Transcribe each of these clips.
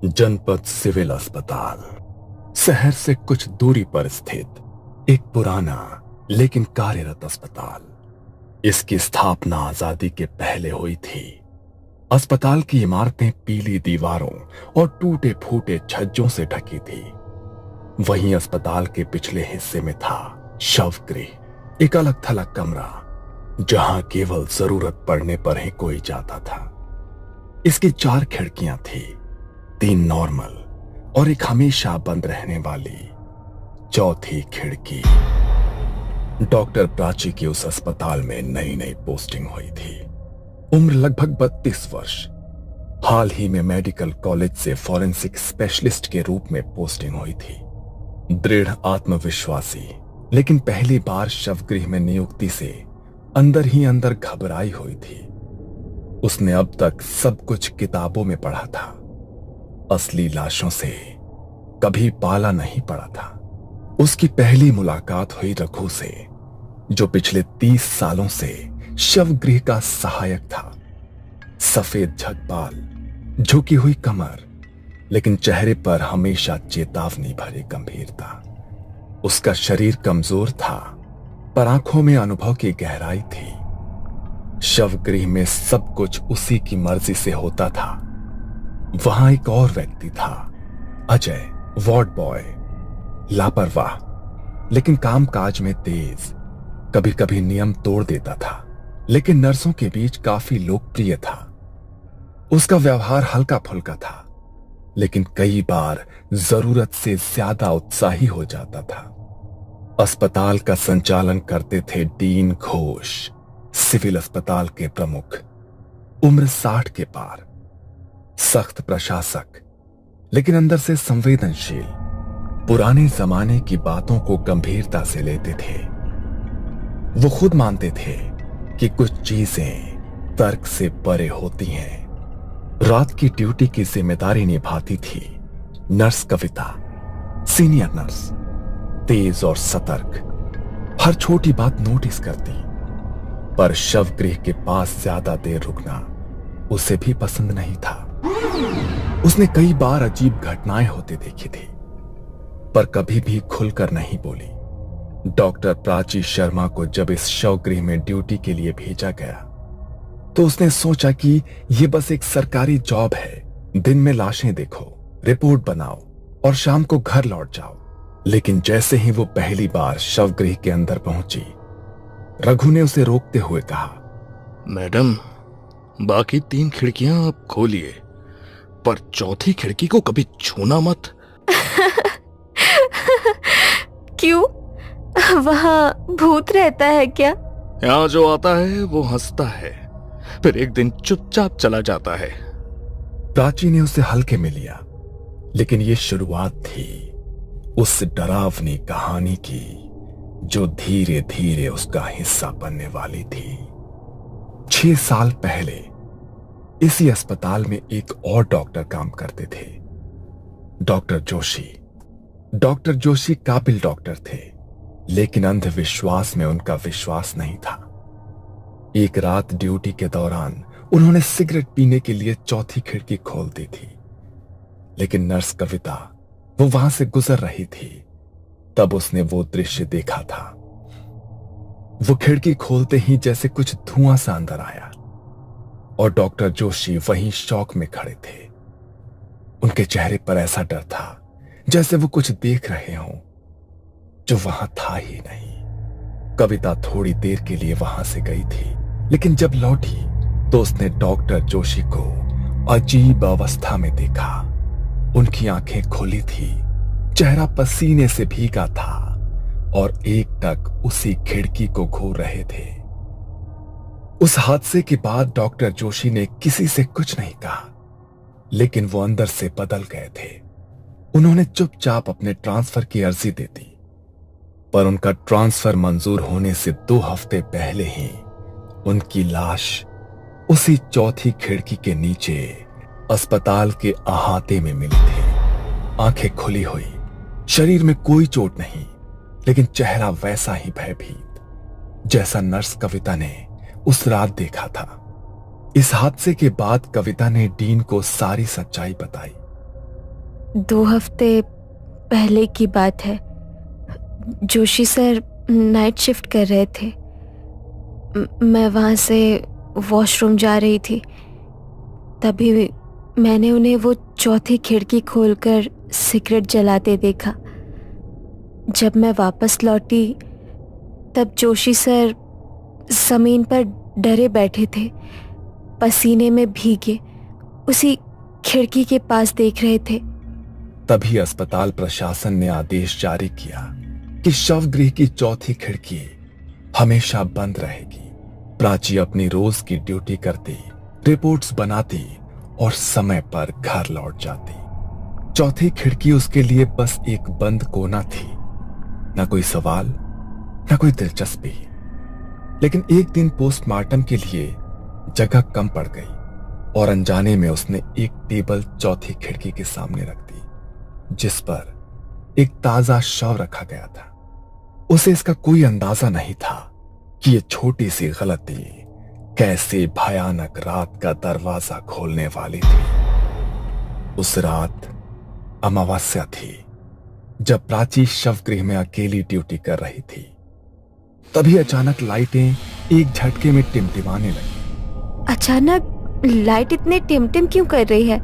जनपद सिविल अस्पताल शहर से कुछ दूरी पर स्थित एक पुराना लेकिन कार्यरत अस्पताल। इसकी स्थापना आजादी के पहले हुई थी। अस्पताल की इमारतें पीली दीवारों और टूटे फूटे छज्जों से ढकी थी। वहीं अस्पताल के पिछले हिस्से में था शवगृह, एक अलग थलग कमरा जहां केवल जरूरत पड़ने पर ही कोई जाता था। इसकी 4 खिड़कियां थी, 3 नॉर्मल और एक हमेशा बंद रहने वाली चौथी खिड़की। डॉक्टर प्राची की उस अस्पताल में नई नई पोस्टिंग हुई थी। उम्र लगभग 32 वर्ष। हाल ही में मेडिकल कॉलेज से फॉरेंसिक स्पेशलिस्ट के रूप में पोस्टिंग हुई थी। दृढ़ आत्मविश्वासी लेकिन पहली बार शवगृह में नियुक्ति से अंदर ही अंदर घबराई हुई थी। उसने अब तक सब कुछ किताबों में पढ़ा था, असली लाशों से कभी पाला नहीं पड़ा था। उसकी पहली मुलाकात हुई रघु से, जो पिछले 30 सालों से शवगृह का सहायक था। सफेद झकबाल, झुकी हुई कमर, लेकिन चेहरे पर हमेशा चेतावनी भरी गंभीरता। उसका शरीर कमजोर था, पर आंखों में अनुभव की गहराई थी। शवगृह में सब कुछ उसी की मर्जी से होता था। वहां एक और व्यक्ति था, अजय, वार्ड बॉय, लापरवाह लेकिन कामकाज में तेज। कभी कभी नियम तोड़ देता था, लेकिन नर्सों के बीच काफी लोकप्रिय था। उसका व्यवहार हल्का फुल्का था, लेकिन कई बार जरूरत से ज्यादा उत्साही हो जाता था। अस्पताल का संचालन करते थे डीन घोष, सिविल अस्पताल के प्रमुख। उम्र 60 के पार, सख्त प्रशासक लेकिन अंदर से संवेदनशील। पुराने जमाने की बातों को गंभीरता से लेते थे। वो खुद मानते थे कि कुछ चीजें तर्क से परे होती हैं। रात की ड्यूटी की जिम्मेदारी निभाती थी नर्स कविता, सीनियर नर्स, तेज और सतर्क, हर छोटी बात नोटिस करती। पर शवगृह के पास ज्यादा देर रुकना उसे भी पसंद नहीं था। उसने कई बार अजीब घटनाएं होते देखी थी, पर कभी भी खुलकर नहीं बोली। डॉक्टर प्राची शर्मा को जब इस शवगृह में ड्यूटी के लिए भेजा गया, तो उसने सोचा कि यह बस एक सरकारी जॉब है। दिन में लाशें देखो, रिपोर्ट बनाओ और शाम को घर लौट जाओ। लेकिन जैसे ही वो पहली बार शवगृह के अंदर पहुंची, रघु ने उसे रोकते हुए कहा, मैडम, बाकी 3 खिड़कियां आप खोलिए, पर चौथी खिड़की को कभी छूना मत। क्यों? वहां भूत रहता है क्या? यहाँ जो आता है वो हंसता है, फिर एक दिन चुपचाप चला जाता है। प्राची ने उसे हल्के में लिया, लेकिन ये शुरुआत थी उस डरावनी कहानी की जो धीरे धीरे उसका हिस्सा बनने वाली थी। 6 साल पहले इसी अस्पताल में एक और डॉक्टर काम करते थे, डॉक्टर जोशी। डॉक्टर जोशी काबिल डॉक्टर थे, लेकिन अंधविश्वास में उनका विश्वास नहीं था। एक रात ड्यूटी के दौरान उन्होंने सिगरेट पीने के लिए चौथी खिड़की खोल दी थी, लेकिन नर्स कविता वो वहां से गुजर रही थी। तब उसने वो दृश्य देखा था। वो खिड़की खोलते ही जैसे कुछ धुआं सा अंदर आया और डॉक्टर जोशी वहीं शॉक में खड़े थे। उनके चेहरे पर ऐसा डर था जैसे वो कुछ देख रहे हों जो वहां था ही नहीं। कविता थोड़ी देर के लिए वहां से गई थी, लेकिन जब लौटी तो उसने डॉक्टर जोशी को अजीब अवस्था में देखा। उनकी आंखें खुली थी, चेहरा पसीने से भीगा था और एकटक उसी खिड़की को घूर रहे थे। उस हादसे के बाद डॉक्टर जोशी ने किसी से कुछ नहीं कहा, लेकिन वो अंदर से बदल गए थे। उन्होंने चुपचाप अपने ट्रांसफर की अर्जी दे दी, पर उनका ट्रांसफर मंजूर होने से 2 हफ्ते पहले ही उनकी लाश उसी चौथी खिड़की के नीचे अस्पताल के अहाते में मिली थी। आंखें खुली हुई, शरीर में कोई चोट नहीं, लेकिन चेहरा वैसा ही भयभीत जैसा नर्स कविता ने उस रात देखा था। इस हादसे के बाद कविता ने डीन को सारी सच्चाई बताई। 2 हफ्ते पहले की बात है। जोशी सर नाइट शिफ्ट कर रहे थे। मैं वहाँ से वॉशरूम जा रही थी, तभी मैंने उन्हें वो चौथी खिड़की खोलकर सिगरेट जलाते देखा। जब मैं वापस लौटी तब जोशी सर जमीन पर डरे बैठे थे, पसीने में भीगे, उसी खिड़की के पास देख रहे थे। तभी अस्पताल प्रशासन ने आदेश जारी किया कि शवगृह की चौथी खिड़की हमेशा बंद रहेगी। प्राची अपनी रोज की ड्यूटी करती, रिपोर्ट्स बनाती और समय पर घर लौट जाती। चौथी खिड़की उसके लिए बस एक बंद कोना थी, न कोई सवाल, न कोई दिलचस्पी। लेकिन एक दिन पोस्टमार्टम के लिए जगह कम पड़ गई और अनजाने में उसने एक टेबल चौथी खिड़की के सामने रख दी, जिस पर एक ताजा शव रखा गया था। उसे इसका कोई अंदाजा नहीं था कि यह छोटी सी गलती कैसे भयानक रात का दरवाजा खोलने वाली थी। उस रात अमावस्या थी, जब प्राची शवगृह में अकेली ड्यूटी कर रही थी। तभी अचानक लाइटें एक झटके में टिमटिमाने लगी। अचानक लाइट इतने टिमटिम क्यों कर रही है?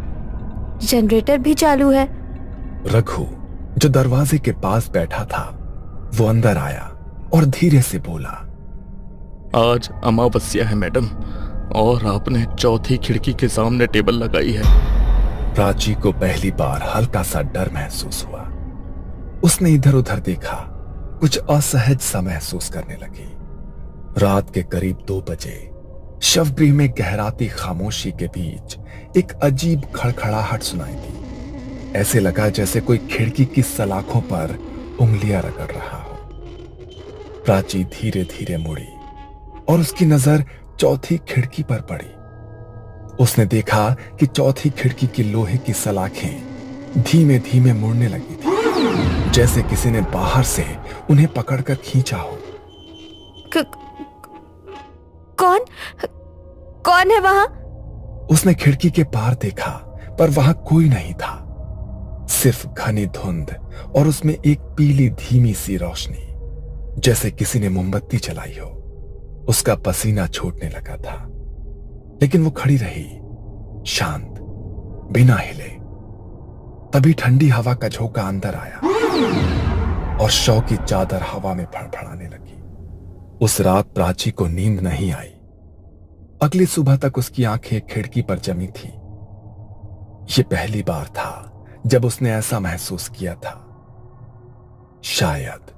जनरेटर भी चालू है। रघु, जो दरवाजे के पास बैठा था, वो अंदर आया और धीरे से बोला, आज अमावस्या है मैडम, और आपने चौथी खिड़की के सामने टेबल लगाई है। प्राची को पहली बार हल्का सा डर महसूस हुआ। उसने इधर उधर देखा, कुछ असहज सा महसूस करने लगी। रात के करीब 2 बजे शवगृह में गहराती खामोशी के बीच एक अजीब खड़खड़ाहट सुनाई दी। ऐसे लगा जैसे कोई खिड़की की सलाखों पर उंगलियां रगड़ रहा हो। प्राची धीरे धीरे मुड़ी और उसकी नजर चौथी खिड़की पर पड़ी। उसने देखा कि चौथी खिड़की की लोहे की सलाखें धीमे धीमे मुड़ने लगी थी, जैसे किसी ने बाहर से उन्हें पकड़कर खींचा हो। कौन है वहां? उसने खिड़की के पार देखा, पर वहां कोई नहीं था, सिर्फ घनी धुंध और उसमें एक पीली धीमी सी रोशनी, जैसे किसी ने मोमबत्ती जलाई हो। उसका पसीना छूटने लगा था, लेकिन वो खड़ी रही, शांत, बिना हिले। तभी ठंडी हवा का झोंका अंदर आया और शव की चादर हवा में फड़फड़ाने लगी। उस रात प्राची को नींद नहीं आई। अगली सुबह तक उसकी आंखें खिड़की पर जमी थी। यह पहली बार था जब उसने ऐसा महसूस किया था, शायद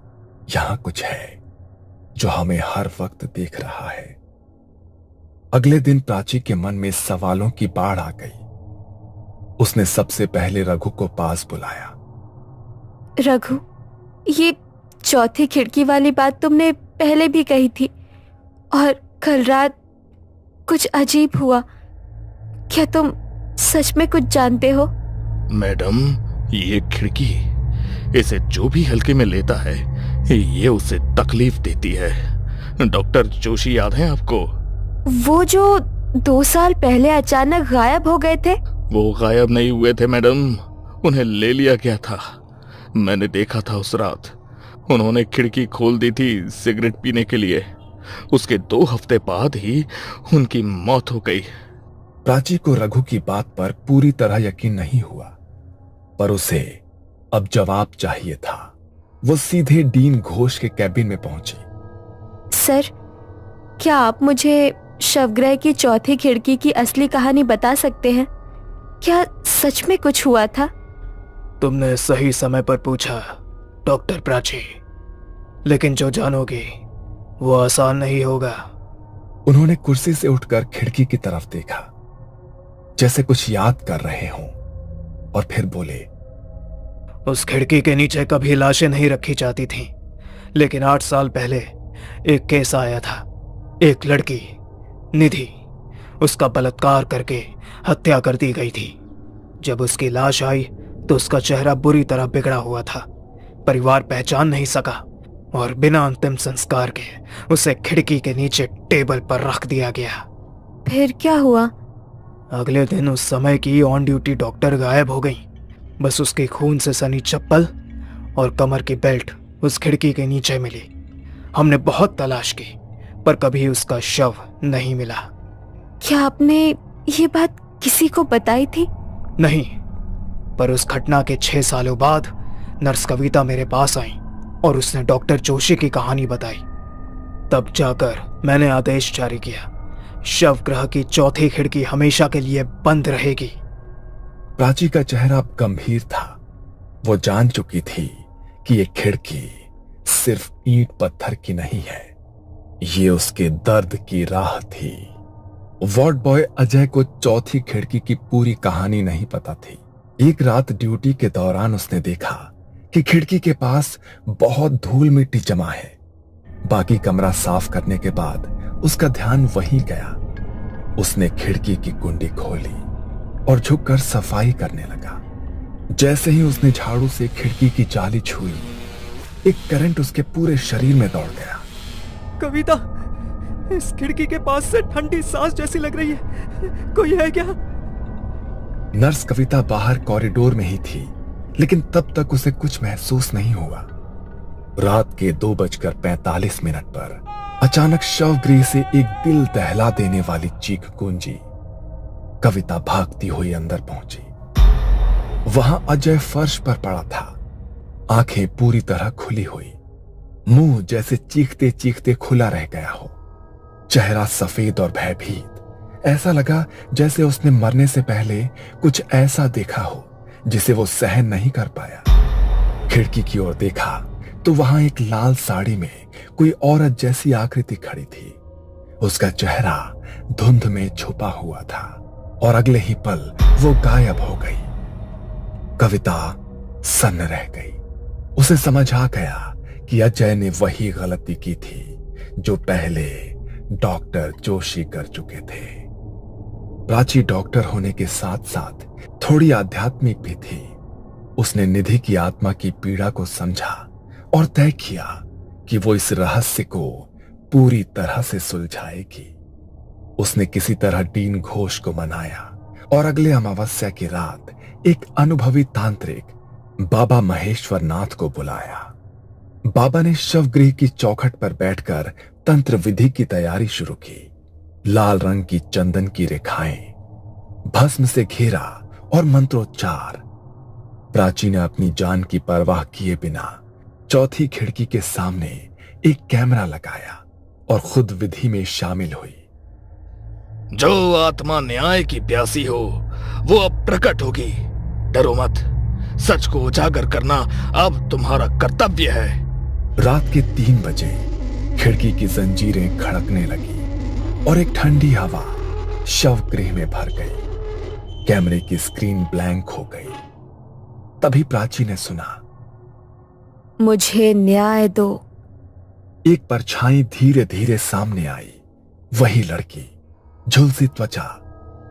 यहां कुछ है जो हमें हर वक्त देख रहा है। अगले दिन प्राची के मन में सवालों की बाढ़ आ गई। उसने सबसे पहले रघु को पास बुलाया। रघु, ये चौथी खिड़की वाली बात तुमने पहले भी कही थी, और कल रात कुछ अजीब हुआ। क्या तुम सच में कुछ जानते हो? मैडम, ये खिड़की, इसे जो भी हल्के में लेता है, ये उसे तकलीफ देती है। डॉक्टर जोशी याद है आपको? वो जो 2 साल पहले अचानक गायब हो गए थे? वो गायब नहीं हुए थे मैडम, उन्हें ले लिया गया था। मैंने देखा था उस रात। उन्होंने खिड़की खोल दी थी सिगरेट पीने के लिए। उसके 2 हफ्ते बाद ही उनकी मौत हो गई। प्राची को रघु की बात पर पूरी तरह यकीन नहीं हुआ, पर उसे अब जवाब चाहिए था। वो सीधे डीन घोष के कैबिन में पहुंची। सर, क्या आप मुझे शवगृह की चौथी खिड़की की असली कहानी बता सकते हैं? क्या सच में कुछ हुआ था? तुमने सही समय पर पूछा डॉक्टर प्राची, लेकिन जो जानोगे वो आसान नहीं होगा। उन्होंने कुर्सी से उठकर खिड़की की तरफ देखा, जैसे कुछ याद कर रहे हों, और फिर बोले, उस खिड़की के नीचे कभी लाशें नहीं रखी जाती थीं, लेकिन 8 साल पहले एक केस आया था। एक लड़की निधि, उसका बलात्कार करके हत्या कर दी गई थी। जब उसकी लाश आई तो उसका चेहरा बुरी तरह बिगड़ा हुआ था। परिवार पहचान नहीं सका और बिना अंतिम संस्कार के उसे खिड़की के नीचे टेबल पर रख दिया गया। फिर क्या हुआ? अगले दिन उस समय की ऑन ड्यूटी डॉक्टर गायब हो गई। बस उसके खून से सनी चप्पल और कमर की बेल्ट उस खिड़की के नीचे मिली। हमने बहुत तलाश की पर कभी उसका शव नहीं मिला। क्या आपने ये बात किसी को बताई थी? नहीं, पर उस घटना के 6 सालों बाद नर्स कविता मेरे पास आई और उसने डॉक्टर जोशी की कहानी बताई। तब जाकर मैंने आदेश जारी किया, शव गृह की चौथी खिड़की हमेशा के लिए बंद रहेगी। प्राची का चेहरा अब गंभीर था। वो जान चुकी थी कि ये खिड़की सिर्फ ईंट पत्थर की नहीं है, ये उसके दर्द की राह थी। वार्ड बॉय अजय को चौथी खिड़की की पूरी कहानी नहीं पता थी। एक रात ड्यूटी के दौरान उसने देखा कि खिड़की के पास बहुत धूल मिट्टी जमा है। बाकी कमरा साफ करने के बाद उसका ध्यान वहीं गया। उसने खिड़की की कुंडी खोली और झुककर सफाई करने लगा। जैसे ही उसने झाड़ू से खिड़की की जाली छुई, एक करंट उसके पूरे शरीर में दौड़ गया। कविता, इस खिड़की के पास से ठंडी सांस जैसी लग रही है, कोई है क्या? नर्स कविता बाहर कॉरिडोर में ही थी, लेकिन तब तक उसे कुछ महसूस नहीं हुआ। रात के 2:45 पर अचानक शवगृह से एक दिल दहला देने वाली चीख गूंजी। कविता भागती हुई अंदर पहुंची। वहां अजय फर्श पर पड़ा था, आंखें पूरी तरह खुली हुई, मुंह जैसे चीखते चीखते खुला रह गया हो, चेहरा सफेद और भयभीत। ऐसा लगा जैसे उसने मरने से पहले कुछ ऐसा देखा हो जिसे वो सहन नहीं कर पाया। खिड़की की ओर देखा तो वहां एक लाल साड़ी में कोई औरत जैसी आकृति खड़ी थी। उसका चेहरा धुंध में छुपा हुआ था और अगले ही पल वो गायब हो गई। कविता सन्न रह गई। उसे समझ आ गया कि अजय ने वही गलती की थी जो पहले डॉक्टर जोशी कर चुके थे। प्राची डॉक्टर होने के साथ साथ थोड़ी आध्यात्मिक भी थी। उसने निधि की आत्मा की पीड़ा को समझा और तय किया कि वो इस रहस्य को पूरी तरह से सुलझाएगी। उसने किसी तरह डीन घोष को मनाया और अगले अमावस्या की रात एक अनुभवी तांत्रिक बाबा महेश्वर नाथ को बुलाया। बाबा ने शवगृह की चौखट पर बैठकर तंत्र विधि की तैयारी शुरू की। लाल रंग की चंदन की रेखाएं, भस्म से घेरा और मंत्रोच्चार। प्राची ने अपनी जान की परवाह किए बिना चौथी खिड़की के सामने एक कैमरा लगाया और खुद विधि में शामिल हुई। जो आत्मा न्याय की प्यासी हो वो अब प्रकट होगी। डरो मत, सच को उजागर करना अब तुम्हारा कर्तव्य है। रात के 3 बजे खिड़की की जंजीरें खड़कने लगी और एक ठंडी हवा शवगृह में भर गई। कैमरे की स्क्रीन ब्लैंक हो गई। तभी प्राची ने सुना, मुझे न्याय दो। एक परछाई धीरे धीरे सामने आई। वही लड़की, झुलसी त्वचा,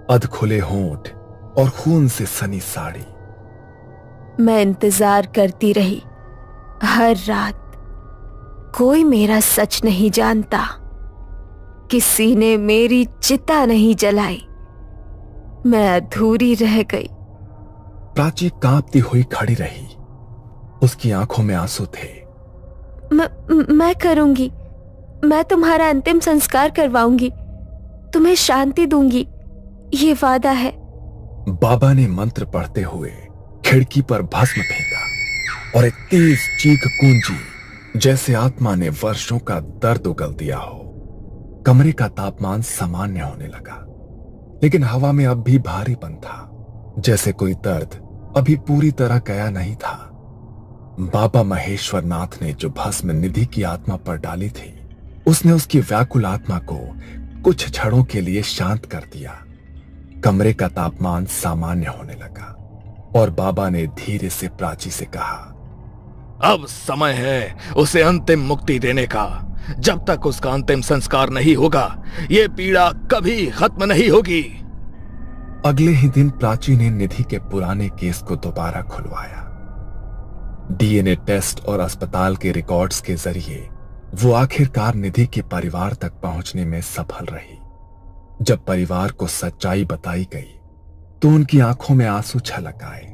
अधखुले होंठ और खून से सनी साड़ी। मैं इंतजार करती रही हर रात। कोई मेरा सच नहीं जानता। किसी ने मेरी चिता नहीं जलाई। मैं अधूरी रह गई। प्राची कांपती हुई खड़ी रही। उसकी आंखों में आंसू थे। मैं करूंगी। मैं तुम्हारा अंतिम संस्कार करवाऊंगी। तुम्हें शांति दूंगी, ये वादा है। बाबा ने मंत्र पढ़ते हुए खिड़की पर भस्म फेंका और एक तेज चीख गूंजी जैसे आत्मा ने वर्षों का दर्द उगल दिया हो। कमरे का तापमान सामान्य होने लगा, लेकिन हवा में अब भी भारीपन था, जैसे कोई दर्द अभी पूरी तरह गया नहीं था। बाबा महेश्वर नाथ ने जो भस्म निधि की आत्मा पर डाली थी, उसने उसकी व्याकुल आत्मा को कुछ क्षणों के लिए शांत कर दिया। कमरे का तापमान सामान्य होने लगा और बाबा ने धीरे से प्राची से कहा, अब समय है उसे अंतिम मुक्ति देने का। जब तक उसका अंतिम संस्कार नहीं होगा ये पीड़ा कभी खत्म नहीं होगी। अगले ही दिन प्राची ने निधि के पुराने केस को दोबारा खुलवाया। डीएनए टेस्ट और अस्पताल के रिकॉर्ड्स के जरिए वो आखिरकार निधि के परिवार तक पहुंचने में सफल रही। जब परिवार को सच्चाई बताई गई तो उनकी आंखों में आंसू छलक आए।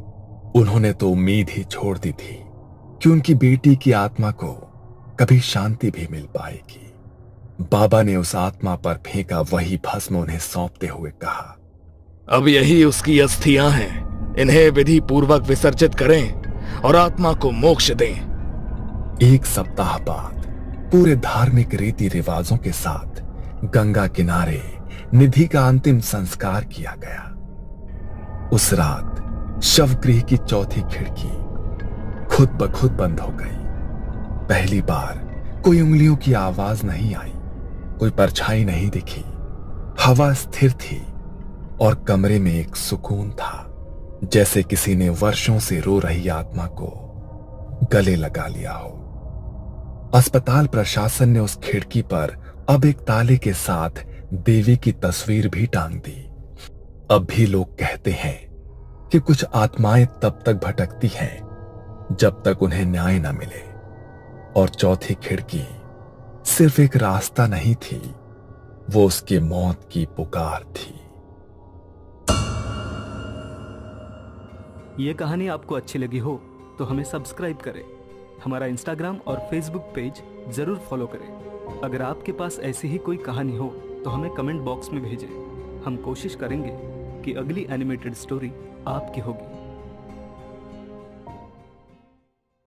उन्होंने तो उम्मीद ही छोड़ दी थी कि उनकी बेटी की आत्मा को कभी शांति भी मिल पाएगी। बाबा ने उस आत्मा पर फेंका वही भस्म उन्हें सौंपते हुए कहा, अब यही उसकी अस्थियां हैं, इन्हें विधि पूर्वक विसर्जित करें और आत्मा को मोक्ष दें। एक सप्ताह बाद पूरे धार्मिक रीति रिवाजों के साथ गंगा किनारे निधि का अंतिम संस्कार किया गया। उस रात शवगृह की चौथी खिड़की खुद ब खुद बंद हो गई। पहली बार कोई उंगलियों की आवाज नहीं आई, कोई परछाई नहीं दिखी। हवा स्थिर थी और कमरे में एक सुकून था, जैसे किसी ने वर्षों से रो रही आत्मा को गले लगा लिया हो। अस्पताल प्रशासन ने उस खिड़की पर अब एक ताले के साथ देवी की तस्वीर भी टांग दी। अब भी लोग कहते हैं कि कुछ आत्माएं तब तक भटकती हैं जब तक उन्हें न्याय न मिले, और चौथी खिड़की सिर्फ एक रास्ता नहीं थी, वो उसकी मौत की पुकार थी। ये कहानी आपको अच्छी लगी हो तो हमें सब्सक्राइब करें, हमारा इंस्टाग्राम और फेसबुक पेज जरूर फॉलो करें। अगर आपके पास ऐसी ही कोई कहानी हो तो हमें कमेंट बॉक्स में भेजें। हम कोशिश करेंगे कि अगली एनिमेटेड स्टोरी आपकी होगी।